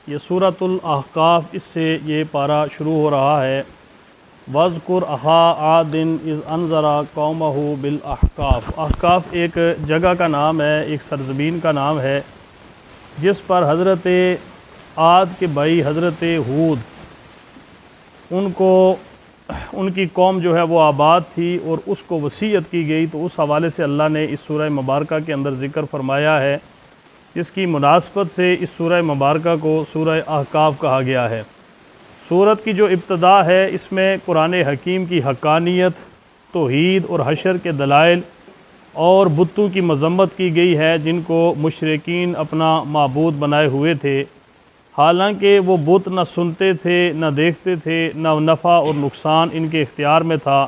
یہ سورۃ الاحقاف، اس سے یہ پارہ شروع ہو رہا ہے۔ وَاذْكُرْ أَخَا عَادٍ إِذْ أَنذَرَ قَوْمَهُ بِالْأَحْقَافِ۔ احقاف ایک جگہ کا نام ہے، ایک سرزمین کا نام ہے، جس پر حضرت عاد کے بھائی حضرت ہود ان کی قوم جو ہے وہ آباد تھی اور اس کو وصیت کی گئی، تو اس حوالے سے اللہ نے اس سورہ مبارکہ کے اندر ذکر فرمایا ہے، جس کی مناسبت سے اس سورہ مبارکہ کو سورہ احقاف کہا گیا ہے۔ سورت کی جو ابتدا ہے، اس میں قرآن حکیم کی حقانیت، توحید اور حشر کے دلائل اور بتوں کی مذمت کی گئی ہے، جن کو مشرکین اپنا معبود بنائے ہوئے تھے، حالانکہ وہ بت نہ سنتے تھے، نہ دیکھتے تھے، نہ نفع اور نقصان ان کے اختیار میں تھا،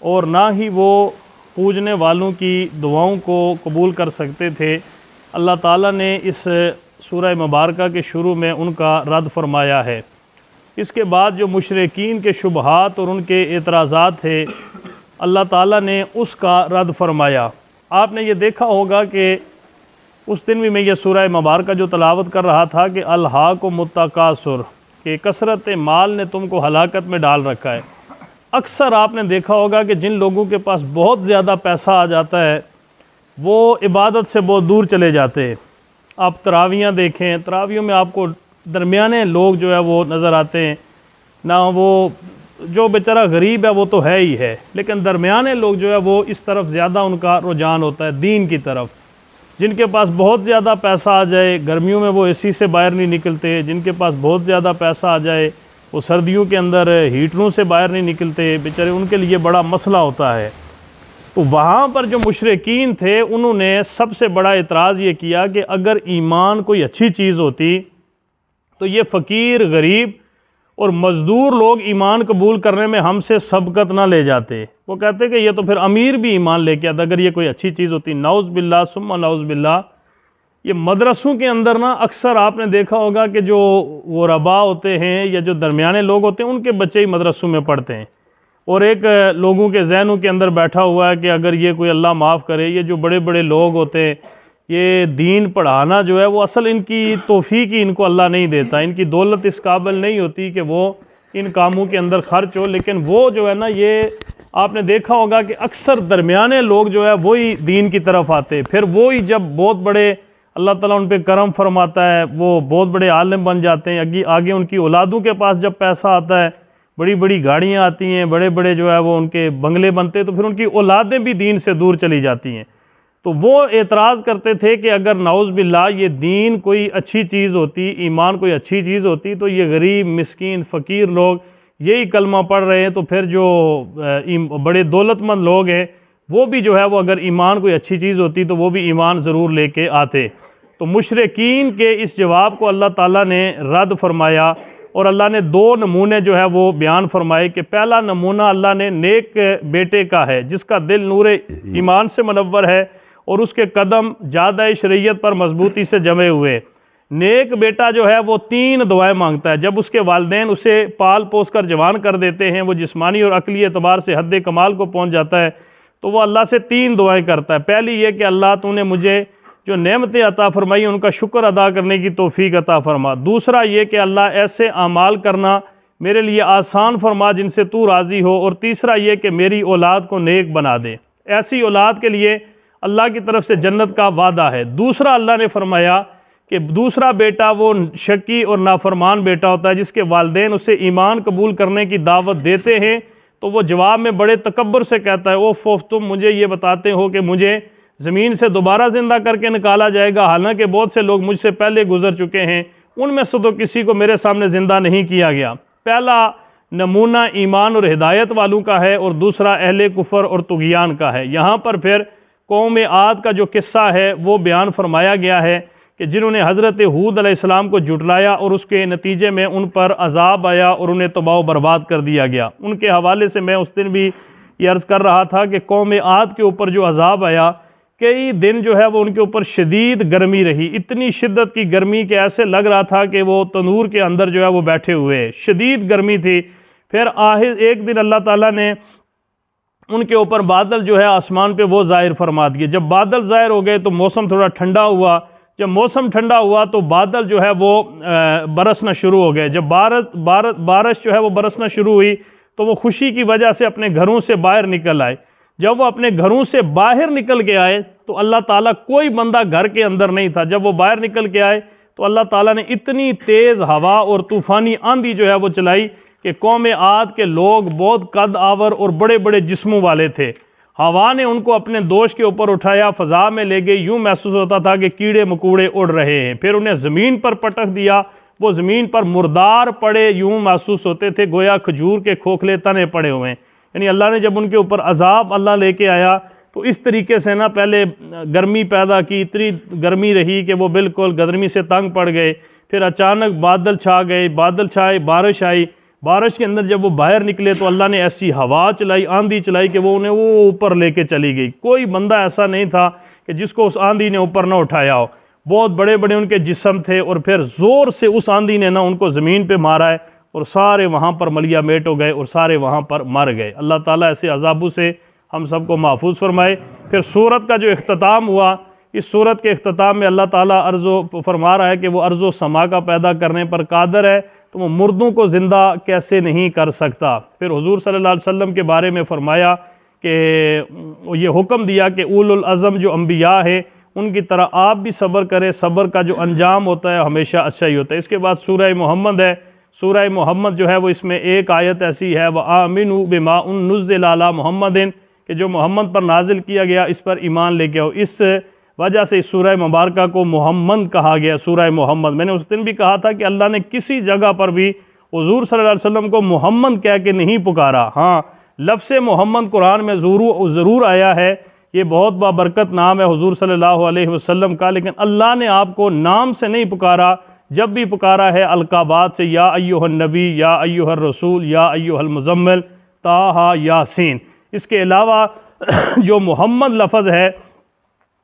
اور نہ ہی وہ پوجنے والوں کی دعاؤں کو قبول کر سکتے تھے۔ اللہ تعالیٰ نے اس سورہ مبارکہ کے شروع میں ان کا رد فرمایا ہے۔ اس کے بعد جو مشرکین کے شبہات اور ان کے اعتراضات تھے، اللہ تعالیٰ نے اس کا رد فرمایا۔ آپ نے یہ دیکھا ہوگا کہ اس دن بھی میں یہ سورہ مبارکہ جو تلاوت کر رہا تھا کہ الہاکم التکاثر، کہ کثرت مال نے تم کو ہلاکت میں ڈال رکھا ہے۔ اکثر آپ نے دیکھا ہوگا کہ جن لوگوں کے پاس بہت زیادہ پیسہ آ جاتا ہے، وہ عبادت سے بہت دور چلے جاتے ہیں۔ آپ تراویحیں دیکھیں، تراویحوں میں آپ کو درمیانے لوگ جو ہے وہ نظر آتے ہیں، نہ وہ جو بیچارہ غریب ہے وہ تو ہے ہی ہے، لیکن درمیانے لوگ جو ہے وہ اس طرف زیادہ ان کا رجحان ہوتا ہے، دین کی طرف۔ جن کے پاس بہت زیادہ پیسہ آ جائے، گرمیوں میں وہ اے سی سے باہر نہیں نکلتے، جن کے پاس بہت زیادہ پیسہ آ جائے وہ سردیوں کے اندر ہیٹروں سے باہر نہیں نکلتے، بیچارے ان کے لیے بڑا مسئلہ ہوتا ہے۔ تو وہاں پر جو مشرکین تھے، انہوں نے سب سے بڑا اعتراض یہ کیا کہ اگر ایمان کوئی اچھی چیز ہوتی تو یہ فقیر، غریب اور مزدور لوگ ایمان قبول کرنے میں ہم سے سبقت نہ لے جاتے۔ وہ کہتے کہ یہ تو پھر امیر بھی ایمان لے کے آتا اگر یہ کوئی اچھی چیز ہوتی۔ نعوذ باللہ ثم نعوذ باللہ۔ یہ مدرسوں کے اندر نا اکثر آپ نے دیکھا ہوگا کہ جو غرباء ہوتے ہیں یا جو درمیانے لوگ ہوتے ہیں، ان کے بچے ہی مدرسوں میں پڑھتے ہیں، اور ایک لوگوں کے ذہنوں کے اندر بیٹھا ہوا ہے کہ اگر یہ کوئی اللہ معاف کرے، یہ جو بڑے بڑے لوگ ہوتے ہیں، یہ دین پڑھانا جو ہے وہ اصل ان کی توفیق ہی ان کو اللہ نہیں دیتا، ان کی دولت اس قابل نہیں ہوتی کہ وہ ان کاموں کے اندر خرچ ہو۔ لیکن وہ جو ہے نا، یہ آپ نے دیکھا ہوگا کہ اکثر درمیانے لوگ جو ہے وہی دین کی طرف آتے، پھر وہی جب بہت بڑے اللہ تعالیٰ ان پہ کرم فرماتا ہے، وہ بہت بڑے عالم بن جاتے ہیں، آگے ان کی اولادوں کے پاس جب پیسہ آتا ہے، بڑی بڑی گاڑیاں آتی ہیں، بڑے بڑے جو ہے وہ ان کے بنگلے بنتے ہیں، تو پھر ان کی اولادیں بھی دین سے دور چلی جاتی ہیں۔ تو وہ اعتراض کرتے تھے کہ اگر نعوذ باللہ یہ دین کوئی اچھی چیز ہوتی، ایمان کوئی اچھی چیز ہوتی، تو یہ غریب، مسکین، فقیر لوگ یہی کلمہ پڑھ رہے ہیں، تو پھر جو بڑے دولت مند لوگ ہیں وہ بھی جو ہے وہ اگر ایمان کوئی اچھی چیز ہوتی تو وہ بھی ایمان ضرور لے کے آتے۔ تو مشرکین کے اس جواب کو اللہ تعالیٰ نے رد فرمایا، اور اللہ نے دو نمونے جو ہے وہ بیان فرمائے کہ پہلا نمونہ اللہ نے نیک بیٹے کا ہے، جس کا دل نور ایمان سے منور ہے اور اس کے قدم جادہ شریعت پر مضبوطی سے جمے ہوئے۔ نیک بیٹا جو ہے وہ 3 دعائیں مانگتا ہے۔ جب اس کے والدین اسے پال پوس کر جوان کر دیتے ہیں، وہ جسمانی اور عقلی اعتبار سے حد کمال کو پہنچ جاتا ہے، تو وہ اللہ سے 3 دعائیں کرتا ہے۔ پہلی یہ کہ اللہ تو نے مجھے جو نعمتیں عطا فرمائی ان کا شکر ادا کرنے کی توفیق عطا فرما۔ دوسرا یہ کہ اللہ ایسے اعمال کرنا میرے لیے آسان فرما جن سے تو راضی ہو، اور تیسرا یہ کہ میری اولاد کو نیک بنا دے۔ ایسی اولاد کے لیے اللہ کی طرف سے جنت کا وعدہ ہے۔ دوسرا اللہ نے فرمایا کہ دوسرا بیٹا وہ شقی اور نافرمان بیٹا ہوتا ہے، جس کے والدین اسے ایمان قبول کرنے کی دعوت دیتے ہیں تو وہ جواب میں بڑے تکبر سے کہتا ہے، اوف تم مجھے یہ بتاتے ہو کہ مجھے زمین سے دوبارہ زندہ کر کے نکالا جائے گا، حالانکہ بہت سے لوگ مجھ سے پہلے گزر چکے ہیں، ان میں سے تو کسی کو میرے سامنے زندہ نہیں کیا گیا۔ پہلا نمونہ ایمان اور ہدایت والوں کا ہے، اور دوسرا اہل کفر اور طغیان کا ہے۔ یہاں پر پھر قوم عاد کا جو قصہ ہے وہ بیان فرمایا گیا ہے کہ جنہوں نے حضرت ہود علیہ السلام کو جھٹلایا، اور اس کے نتیجے میں ان پر عذاب آیا اور انہیں تباہ و برباد کر دیا گیا۔ ان کے حوالے سے میں اس دن بھی یہ عرض کر رہا تھا کہ قوم عاد کے اوپر جو عذاب آیا، کئی دن جو ہے وہ ان کے اوپر شدید گرمی رہی، اتنی شدت کی گرمی کہ ایسے لگ رہا تھا کہ وہ تنور کے اندر جو ہے وہ بیٹھے ہوئے، شدید گرمی تھی۔ پھر ایک دن اللہ تعالیٰ نے ان کے اوپر بادل جو ہے آسمان پہ وہ ظاہر فرما دیے۔ جب بادل ظاہر ہو گئے تو موسم تھوڑا ٹھنڈا ہوا، جب موسم ٹھنڈا ہوا تو بادل جو ہے وہ برسنا شروع ہو گئے. جب بارش جو ہے وہ برسنا شروع ہوئی تو وہ خوشی کی وجہ سے اپنے گھروں سے باہر نکل آئے. جب وہ اپنے گھروں سے باہر نکل کے آئے تو اللہ تعالیٰ کوئی بندہ گھر کے اندر نہیں تھا. جب وہ باہر نکل کے آئے تو اللہ تعالیٰ نے اتنی تیز ہوا اور طوفانی آندھی جو ہے وہ چلائی کہ قوم عاد کے لوگ بہت قد آور اور بڑے بڑے جسموں والے تھے. ہوا نے ان کو اپنے دوش کے اوپر اٹھایا، فضا میں لے گئی، یوں محسوس ہوتا تھا کہ کیڑے مکوڑے اڑ رہے ہیں. پھر انہیں زمین پر پٹک دیا، وہ زمین پر مردار پڑے، یوں محسوس ہوتے تھے گویا کھجور کے کھوکھلے تنے پڑے ہوئے ہیں. یعنی اللہ نے جب ان کے اوپر عذاب اللہ لے کے آیا تو اس طریقے سے نا پہلے گرمی پیدا کی، اتنی گرمی رہی کہ وہ بالکل گرمی سے تنگ پڑ گئے. پھر اچانک بادل چھا گئے، بادل چھائے، بارش آئی. بارش کے اندر جب وہ باہر نکلے تو اللہ نے ایسی ہوا چلائی، آندھی چلائی کہ وہ انہیں وہ اوپر لے کے چلی گئی. کوئی بندہ ایسا نہیں تھا کہ جس کو اس آندھی نے اوپر نہ اٹھایا ہو. بہت بڑے بڑے ان کے جسم تھے اور پھر زور سے اس آندھی نے نا ان کو زمین پہ مارا ہے اور سارے وہاں پر ملیا میٹ ہو گئے اور سارے وہاں پر مر گئے. اللہ تعالیٰ ایسے عذابوں سے ہم سب کو محفوظ فرمائے. پھر سورت کا جو اختتام ہوا، اس سورت کے اختتام میں اللہ تعالیٰ فرما رہا ہے کہ وہ ارض و سما کا پیدا کرنے پر قادر ہے تو وہ مردوں کو زندہ کیسے نہیں کر سکتا. پھر حضور صلی اللہ علیہ وسلم کے بارے میں فرمایا کہ یہ حکم دیا کہ اولو العزم جو انبیاء ہے ان کی طرح آپ بھی صبر کریں، صبر کا جو انجام ہوتا ہے ہمیشہ اچھا ہی ہوتا ہے. اس کے بعد سورہ محمد ہے. سورہ محمد جو ہے وہ اس میں ایک آیت ایسی ہے وَآمِنُوا بِمَا أُنزِلَ عَلَىٰ مُحَمَّدٍ کہ جو محمد پر نازل کیا گیا اس پر ایمان لے کے آؤ. اس وجہ سے اس سورہ مبارکہ کو محمد کہا گیا، سورہ محمد. میں نے اس دن بھی کہا تھا کہ اللہ نے کسی جگہ پر بھی حضور صلی اللہ علیہ وسلم کو محمد کہہ کے نہیں پکارا. ہاں، لفظ محمد قرآن میں ضرور آیا ہے. یہ بہت بابرکت نام ہے حضور صلی اللہ علیہ وسلم کا، لیکن اللہ نے آپ کو نام سے نہیں پکارا. جب بھی پکارا ہے القابات سے، یا ایھا النبی، یا ایھا الرسول، یا ایھا المزمل، طٰہٰ، یاسین. اس کے علاوہ جو محمد لفظ ہے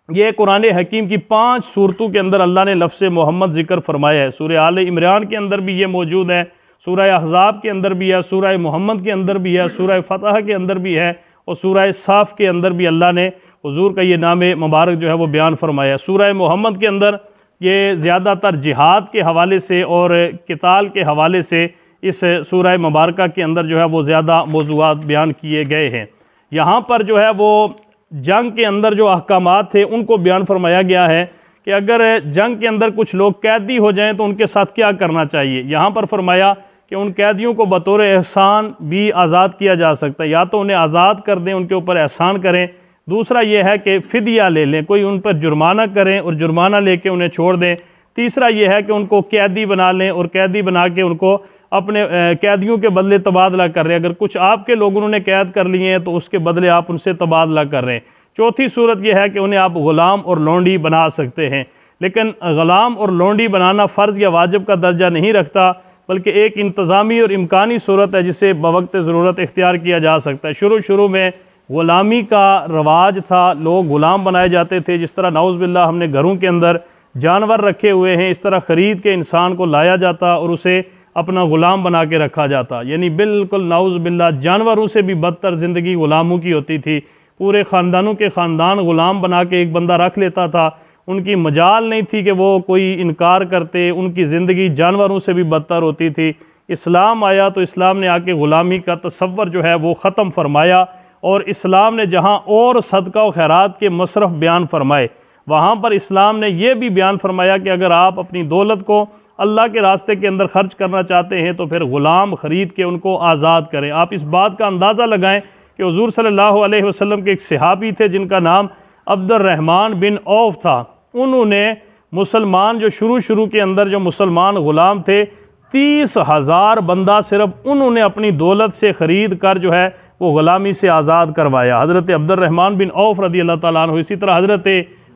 یہ قرآن حکیم کی 5 سورتوں کے اندر اللہ نے لفظ محمد ذکر فرمایا ہے. سورہ آل عمران کے اندر بھی یہ موجود ہے، سورہ احزاب کے اندر بھی ہے، سورہ محمد کے اندر بھی ہے، سورہ فتح کے اندر بھی ہے اور سورہ صاف کے اندر بھی اللہ نے حضور کا یہ نام مبارک جو ہے وہ بیان فرمایا ہے. سورہ محمد کے اندر یہ زیادہ تر جہاد کے حوالے سے اور قتال کے حوالے سے اس سورہ مبارکہ کے اندر جو ہے وہ زیادہ موضوعات بیان کیے گئے ہیں. یہاں پر جو ہے وہ جنگ کے اندر جو احکامات تھے ان کو بیان فرمایا گیا ہے کہ اگر جنگ کے اندر کچھ لوگ قیدی ہو جائیں تو ان کے ساتھ کیا کرنا چاہیے. یہاں پر فرمایا کہ ان قیدیوں کو بطور احسان بھی آزاد کیا جا سکتا ہے. یا تو انہیں آزاد کر دیں، ان کے اوپر احسان کریں. دوسرا یہ ہے کہ فدیہ لے لیں، کوئی ان پر جرمانہ کریں اور جرمانہ لے کے انہیں چھوڑ دیں. تیسرا یہ ہے کہ ان کو قیدی بنا لیں اور قیدی بنا کے ان کو اپنے قیدیوں کے بدلے تبادلہ کر رہے ہیں. اگر کچھ آپ کے لوگوں نے قید کر لیے ہیں تو اس کے بدلے آپ ان سے تبادلہ کر رہے ہیں. چوتھی صورت یہ ہے کہ انہیں آپ غلام اور لونڈی بنا سکتے ہیں. لیکن غلام اور لونڈی بنانا فرض یا واجب کا درجہ نہیں رکھتا، بلکہ ایک انتظامی اور امکانی صورت ہے جسے بوقت ضرورت اختیار کیا جا سکتا ہے. شروع میں غلامی کا رواج تھا، لوگ غلام بنائے جاتے تھے. جس طرح نعوذ باللہ ہم نے گھروں کے اندر جانور رکھے ہوئے ہیں، اس طرح خرید کے انسان کو لایا جاتا اور اسے اپنا غلام بنا کے رکھا جاتا. یعنی بالکل نعوذ باللہ جانوروں سے بھی بدتر زندگی غلاموں کی ہوتی تھی. پورے خاندانوں کے خاندان غلام بنا کے ایک بندہ رکھ لیتا تھا. ان کی مجال نہیں تھی کہ وہ کوئی انکار کرتے. ان کی زندگی جانوروں سے بھی بدتر ہوتی تھی. اسلام آیا تو اسلام نے آ کے غلامی کا تصور جو ہے وہ ختم فرمایا، اور اسلام نے جہاں اور صدقہ و خیرات کے مصرف بیان فرمائے وہاں پر اسلام نے یہ بھی بیان فرمایا کہ اگر آپ اپنی دولت کو اللہ کے راستے کے اندر خرچ کرنا چاہتے ہیں تو پھر غلام خرید کے ان کو آزاد کریں. آپ اس بات کا اندازہ لگائیں کہ حضور صلی اللہ علیہ وسلم کے ایک صحابی تھے جن کا نام عبد الرحمن بن عوف تھا. انہوں نے مسلمان جو شروع کے اندر جو مسلمان غلام تھے 30,000 بندہ صرف انہوں نے اپنی دولت سے خرید کر جو ہے وہ غلامی سے آزاد کروایا. حضرت عبد الرحمن بن عوف رضی اللہ تعالیٰ عنہ، اسی طرح حضرت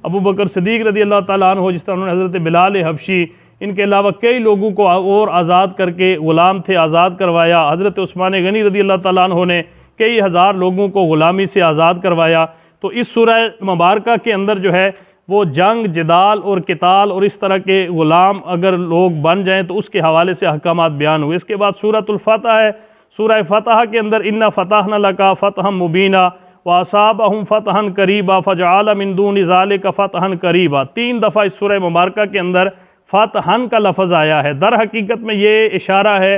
ابو بکر صدیق رضی اللہ تعالیٰ عنہ، جس طرح انہوں نے حضرت بلال حبشی، ان کے علاوہ کئی لوگوں کو اور آزاد کر کے غلام تھے آزاد کروایا. حضرت عثمان غنی رضی اللہ تعالیٰ عنہ نے کئی ہزار لوگوں کو غلامی سے آزاد کروایا. تو اس سورہ مبارکہ کے اندر جو ہے وہ جنگ، جدال اور قتال اور اس طرح کے غلام اگر لوگ بن جائیں تو اس کے حوالے سے احکامات بیان ہوئے. اس کے بعد سورۃ الفتح ہے. سورہ فتح کے اندر اِنَّا فَتَحْنَا لَكَ فَتْحًا مُبِينًا، وَأَصَابَهُمْ فَتْحًا قَرِيبًا فَجَعَلَ مِن دُونِ ذَلِكَ فَتْحًا قَرِيبًا۔ 3 دفعہ اس سورہ مبارکہ کے اندر فتحًا کا لفظ آیا ہے۔ در حقیقت میں یہ اشارہ ہے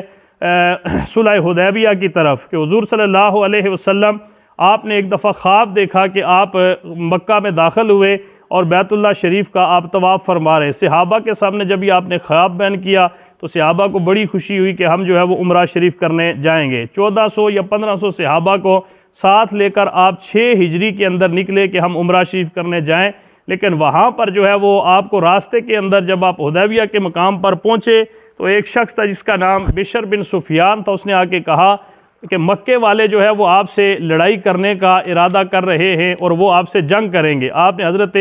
صلح حدیبیہ کی طرف کہ حضور صلی اللہ علیہ وسلم آپ نے ایک دفعہ خواب دیکھا کہ آپ مکہ میں داخل ہوئے اور بیت اللہ شریف کا آپ طواف فرما رہے۔ صحابہ کے سامنے جب یہ آپ نے خواب بیان کیا تو صحابہ کو بڑی خوشی ہوئی کہ ہم جو ہے وہ عمرہ شریف کرنے جائیں گے۔ 1400 یا 1500 صحابہ کو ساتھ لے کر آپ 6 ہجری کے اندر نکلے کہ ہم عمرہ شریف کرنے جائیں، لیکن وہاں پر جو ہے وہ آپ کو راستے کے اندر جب آپ حدیبیہ کے مقام پر پہنچے تو ایک شخص تھا جس کا نام بشر بن سفیان تھا، اس نے آ کے کہا کہ مکے والے جو ہے وہ آپ سے لڑائی کرنے کا ارادہ کر رہے ہیں اور وہ آپ سے جنگ کریں گے۔ آپ نے حضرت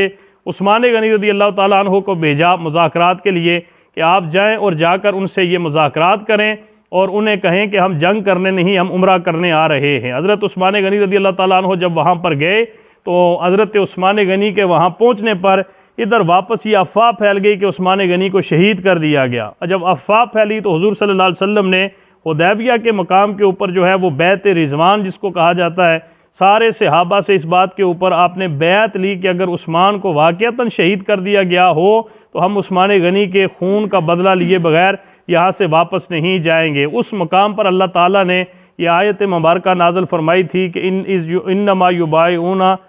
عثمان غنی رضی اللہ تعالیٰ عنہ کو بھیجا مذاکرات کے لیے کہ آپ جائیں اور جا کر ان سے یہ مذاکرات کریں اور انہیں کہیں کہ ہم جنگ کرنے نہیں، ہم عمرہ کرنے آ رہے ہیں۔ حضرت عثمان غنی رضی اللہ تعالیٰ عنہ جب وہاں پر گئے تو حضرت عثمان غنی کے وہاں پہنچنے پر ادھر واپس یہ افواہ پھیل گئی کہ عثمان غنی کو شہید کر دیا گیا۔ اور جب افواہ پھیلی تو حضور صلی اللہ علیہ وسلم نے حدیبیہ کے مقام کے اوپر جو ہے وہ بیعت رضوان جس کو کہا جاتا ہے، سارے صحابہ سے اس بات کے اوپر آپ نے بیعت لی کہ اگر عثمان کو واقعتاً شہید کر دیا گیا ہو تو ہم عثمان غنی کے خون کا بدلہ لیے بغیر یہاں سے واپس نہیں جائیں گے۔ اس مقام پر اللہ تعالیٰ نے یہ آیت مبارکہ نازل فرمائی تھی کہ انما یبایعونک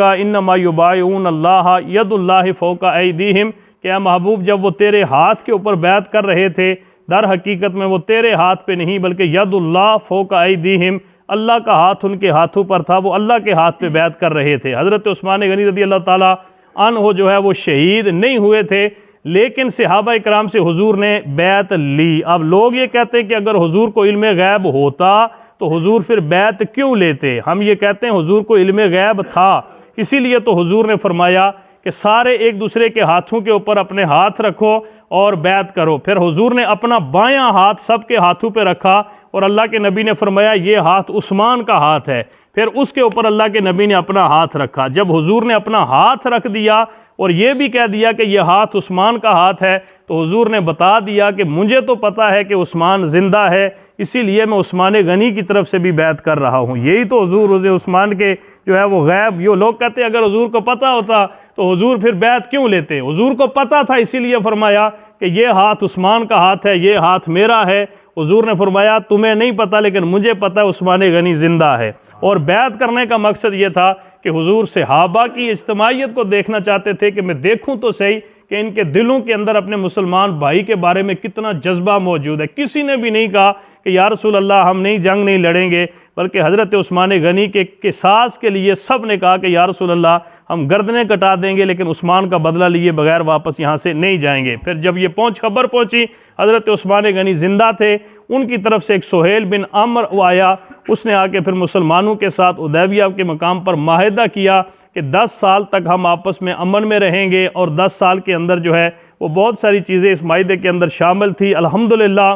انما یبایعون اللہ ید اللہ فوق ایدیہم، کہ اے محبوب جب وہ تیرے ہاتھ کے اوپر بیعت کر رہے تھے در حقیقت میں وہ تیرے ہاتھ پہ نہیں بلکہ ید اللہ فوق ایدیہم، اللہ کا ہاتھ ان کے ہاتھوں پر تھا، وہ اللہ کے ہاتھ پہ بیعت کر رہے تھے۔ حضرت عثمان غنی رضی اللہ تعالیٰ عنہ جو ہے وہ شہید نہیں ہوئے تھے، لیکن صحابہ اکرام سے حضور نے بیعت لی۔ اب لوگ یہ کہتے ہیں کہ اگر حضور کو علم غیب ہوتا تو حضور پھر بیعت کیوں لیتے؟ ہم یہ کہتے ہیں حضور کو علم غیب تھا، اسی لیے تو حضور نے فرمایا کہ سارے ایک دوسرے کے ہاتھوں کے اوپر اپنے ہاتھ رکھو اور بیعت کرو۔ پھر حضور نے اپنا بایاں ہاتھ سب کے ہاتھوں پہ رکھا اور اللہ کے نبی نے فرمایا یہ ہاتھ عثمان کا ہاتھ ہے، پھر اس کے اوپر اللہ کے نبی نے اپنا ہاتھ رکھا۔ جب حضور نے اپنا ہاتھ رکھ دیا اور یہ بھی کہہ دیا کہ یہ ہاتھ عثمان کا ہاتھ ہے تو حضور نے بتا دیا کہ مجھے تو پتہ ہے کہ عثمان زندہ ہے، اسی لیے میں عثمان غنی کی طرف سے بھی بیعت کر رہا ہوں۔ یہی تو حضور عثمان کے جو ہے وہ غیب، یہ لوگ کہتے ہیں اگر حضور کو پتہ ہوتا تو حضور پھر بیعت کیوں لیتے؟ حضور کو پتہ تھا، اسی لیے فرمایا کہ یہ ہاتھ عثمان کا ہاتھ ہے، یہ ہاتھ میرا ہے۔ حضور نے فرمایا تمہیں نہیں پتہ لیکن مجھے پتہ ہے عثمان غنی زندہ ہے۔ اور بیعت کرنے کا مقصد یہ تھا کہ حضور صحابہ کی اجتماعیت کو دیکھنا چاہتے تھے کہ میں دیکھوں تو صحیح کہ ان کے دلوں کے اندر اپنے مسلمان بھائی کے بارے میں کتنا جذبہ موجود ہے۔ کسی نے بھی نہیں کہا کہ یا رسول اللہ ہم نہیں جنگ نہیں لڑیں گے، بلکہ حضرت عثمان غنی کے قصاص کے لیے سب نے کہا کہ یا رسول اللہ ہم گردنیں کٹا دیں گے لیکن عثمان کا بدلہ لیے بغیر واپس یہاں سے نہیں جائیں گے۔ پھر جب یہ خبر پہنچی حضرت عثمان غنی زندہ تھے، ان کی طرف سے ایک سہیل بن عمرو آیا، اس نے آ کے پھر مسلمانوں کے ساتھ حدیبیہ کے مقام پر معاہدہ کیا کہ 10 سال تک ہم آپس میں امن میں رہیں گے، اور 10 سال کے اندر جو ہے وہ بہت ساری چیزیں اس معاہدے کے اندر شامل تھی۔ الحمدللہ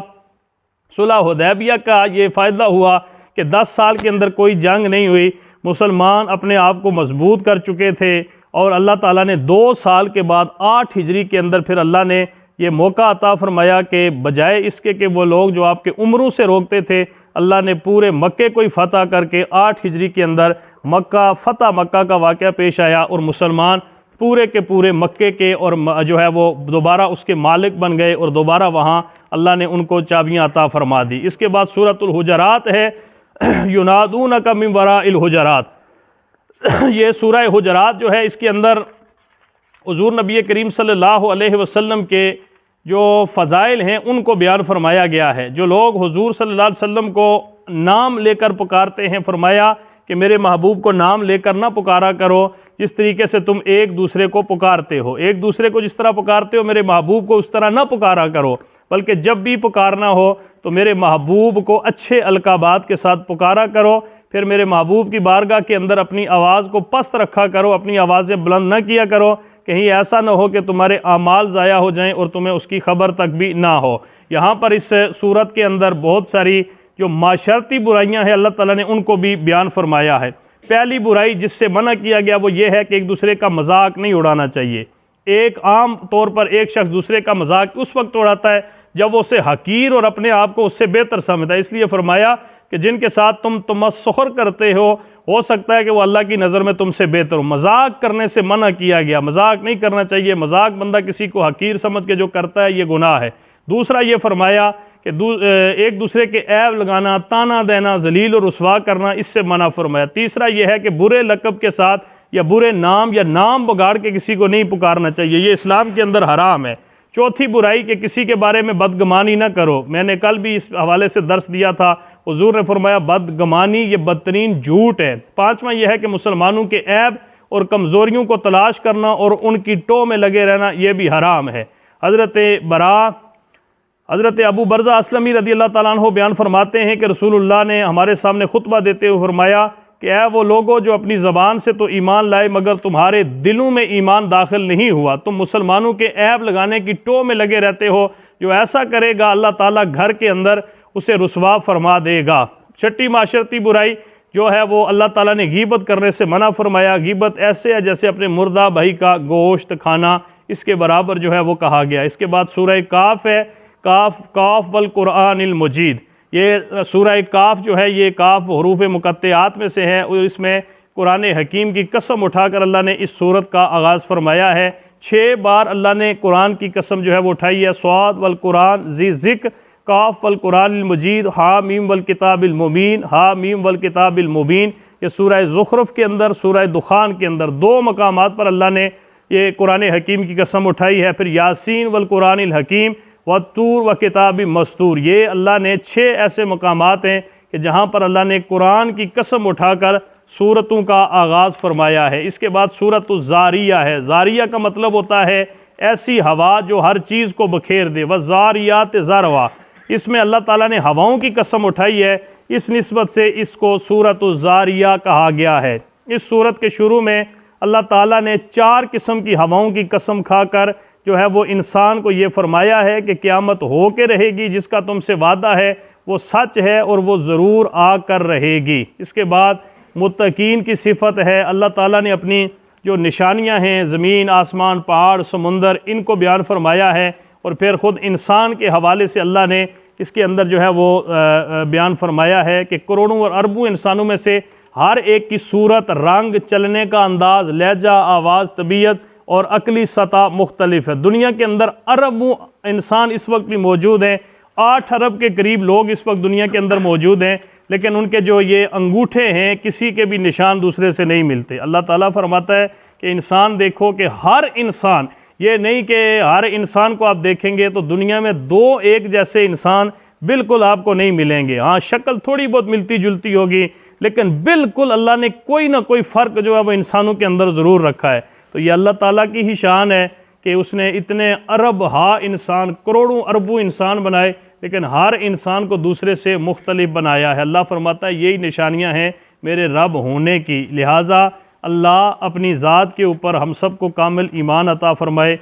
صلح حدیبیہ کا یہ فائدہ ہوا کہ 10 سال کے اندر کوئی جنگ نہیں ہوئی، مسلمان اپنے آپ کو مضبوط کر چکے تھے، اور اللہ تعالیٰ نے 2 سال کے بعد 8 ہجری کے اندر پھر اللہ نے یہ موقع عطا فرمایا کہ بجائے اس کے کہ وہ لوگ جو آپ کے عمروں سے روکتے تھے، اللہ نے پورے مکے کو ہی فتح کر کے 8 ہجری کے اندر مکہ کا واقعہ پیش آیا، اور مسلمان پورے کے پورے مکے کے اور جو ہے وہ دوبارہ اس کے مالک بن گئے، اور دوبارہ وہاں اللہ نے ان کو چابیاں عطا فرما دی۔ اس کے بعد سورۃ الحجرات ہے، ینادونک من وراء الحجرات۔ یہ سورہ حجرات جو ہے اس کے اندر حضور نبی کریم صلی اللہ علیہ وسلم کے جو فضائل ہیں ان کو بیان فرمایا گیا ہے۔ جو لوگ حضور صلی اللہ علیہ وسلم کو نام لے کر پکارتے ہیں، فرمایا کہ میرے محبوب کو نام لے کر نہ پکارا کرو جس طریقے سے تم ایک دوسرے کو پکارتے ہو، ایک دوسرے کو جس طرح پکارتے ہو میرے محبوب کو اس طرح نہ پکارا کرو، بلکہ جب بھی پکارنا ہو تو میرے محبوب کو اچھے القابات کے ساتھ پکارا کرو، پھر میرے محبوب کی بارگاہ کے اندر اپنی آواز کو پست رکھا کرو، اپنی آوازیں بلند نہ کیا کرو، کہیں ایسا نہ ہو کہ تمہارے اعمال ضائع ہو جائیں اور تمہیں اس کی خبر تک بھی نہ ہو۔ یہاں پر اس صورت کے اندر بہت ساری جو معاشرتی برائیاں ہیں اللہ تعالیٰ نے ان کو بھی بیان فرمایا ہے۔ پہلی برائی جس سے منع کیا گیا وہ یہ ہے کہ ایک دوسرے کا مذاق نہیں اڑانا چاہیے۔ ایک عام طور پر ایک شخص دوسرے کا مذاق اس وقت اڑاتا ہے جب وہ اسے حقیر اور اپنے آپ کو اس سے بہتر سمجھتا ہے، اس لیے فرمایا کہ جن کے ساتھ تم تمسخر کرتے ہو سکتا ہے کہ وہ اللہ کی نظر میں تم سے بہتر ہو۔ مذاق کرنے سے منع کیا گیا، مذاق نہیں کرنا چاہیے، مذاق بندہ کسی کو حقیر سمجھ کے جو کرتا ہے یہ گناہ ہے۔ دوسرا یہ فرمایا کہ ایک دوسرے کے عیب لگانا، طعنہ دینا، ذلیل و رسوا کرنا، اس سے منع فرمایا۔ تیسرا یہ ہے کہ برے لقب کے ساتھ یا برے نام یا نام بگاڑ کے کسی کو نہیں پکارنا چاہیے، یہ اسلام کے اندر حرام ہے۔ چوتھی برائی کہ کسی کے بارے میں بدگمانی نہ کرو، میں نے کل بھی اس حوالے سے درس دیا تھا، حضور نے فرمایا بدگمانی یہ بدترین جھوٹ ہے۔ پانچواں یہ ہے کہ مسلمانوں کے عیب اور کمزوریوں کو تلاش کرنا اور ان کی ٹو میں لگے رہنا یہ بھی حرام ہے۔ حضرت ابو برزہ اسلمی رضی اللہ تعالیٰ عنہ بیان فرماتے ہیں کہ رسول اللہ نے ہمارے سامنے خطبہ دیتے ہوئے فرمایا کہ اے وہ لوگو جو اپنی زبان سے تو ایمان لائے مگر تمہارے دلوں میں ایمان داخل نہیں ہوا، تم مسلمانوں کے عیب لگانے کی ٹو میں لگے رہتے ہو، جو ایسا کرے گا اللہ تعالیٰ گھر کے اندر اسے رسوا فرما دے گا۔ چھٹی معاشرتی برائی جو ہے وہ اللہ تعالیٰ نے غیبت کرنے سے منع فرمایا۔ غیبت ایسے ہے جیسے اپنے مردہ بھائی کا گوشت کھانا، اس کے برابر جو ہے وہ کہا گیا۔ اس کے بعد سورہ کاف ہے، کاف والقرآن المجید، یہ سورہ کاف جو ہے یہ کاف حروف مقطعات میں سے ہے، اور اس میں قرآن حکیم کی قسم اٹھا کر اللہ نے اس سورت کا آغاز فرمایا ہے۔ 6 بار اللہ نے قرآن کی قسم جو ہے وہ اٹھائی ہے، صاد والقرآن ذی ذکر، کاف والقرآن المجید، ہا میم والکتاب المبین، ہا میم والکتاب المبین۔ یہ سورہ زخرف کے اندر، سورہ دخان کے اندر 2 مقامات پر اللہ نے یہ قرآن حکیم کی قسم اٹھائی ہے۔ پھر یاسین والقرآن الحکیم والطور وکتاب مستور، یہ اللہ نے 6 ایسے مقامات ہیں کہ جہاں پر اللہ نے قرآن کی قسم اٹھا کر سورتوں کا آغاز فرمایا ہے۔ اس کے بعد سورۃ الزاریہ ہے، زاریہ کا مطلب ہوتا ہے ایسی ہوا جو ہر چیز کو بکھیر دے، والزاریات ذروا، اس میں اللہ تعالیٰ نے ہواؤں کی قسم اٹھائی ہے، اس نسبت سے اس کو سورۃ الزاریہ کہا گیا ہے۔ اس سورت کے شروع میں اللہ تعالیٰ نے 4 قسم کی ہواؤں کی قسم کھا کر جو ہے وہ انسان کو یہ فرمایا ہے کہ قیامت ہو کے رہے گی، جس کا تم سے وعدہ ہے وہ سچ ہے اور وہ ضرور آ کر رہے گی۔ اس کے بعد متقین کی صفت ہے، اللہ تعالیٰ نے اپنی جو نشانیاں ہیں زمین، آسمان، پہاڑ، سمندر، ان کو بیان فرمایا ہے، اور پھر خود انسان کے حوالے سے اللہ نے اس کے اندر جو ہے وہ بیان فرمایا ہے کہ کروڑوں اور اربوں انسانوں میں سے ہر ایک کی صورت، رنگ، چلنے کا انداز، لہجہ، آواز، طبیعت اور عقلی سطح مختلف ہے۔ دنیا کے اندر اربوں انسان اس وقت بھی موجود ہیں، 8 ارب کے قریب لوگ اس وقت دنیا کے اندر موجود ہیں، لیکن ان کے جو یہ انگوٹھے ہیں کسی کے بھی نشان دوسرے سے نہیں ملتے۔ اللہ تعالیٰ فرماتا ہے کہ انسان دیکھو کہ ہر انسان، یہ نہیں کہ ہر انسان کو آپ دیکھیں گے تو دنیا میں 2 ایک جیسے انسان بالکل آپ کو نہیں ملیں گے، ہاں شکل تھوڑی بہت ملتی جلتی ہوگی، لیکن بالکل اللہ نے کوئی نہ کوئی فرق جو ہے وہ انسانوں کے اندر ضرور رکھا ہے۔ تو یہ اللہ تعالیٰ کی ہی شان ہے کہ اس نے اتنے ارب ہا انسان، کروڑوں اربوں انسان بنائے، لیکن ہر انسان کو دوسرے سے مختلف بنایا ہے۔ اللہ فرماتا ہے یہی نشانیاں ہیں میرے رب ہونے کی، لہٰذا اللہ اپنی ذات کے اوپر ہم سب کو کامل ایمان عطا فرمائے۔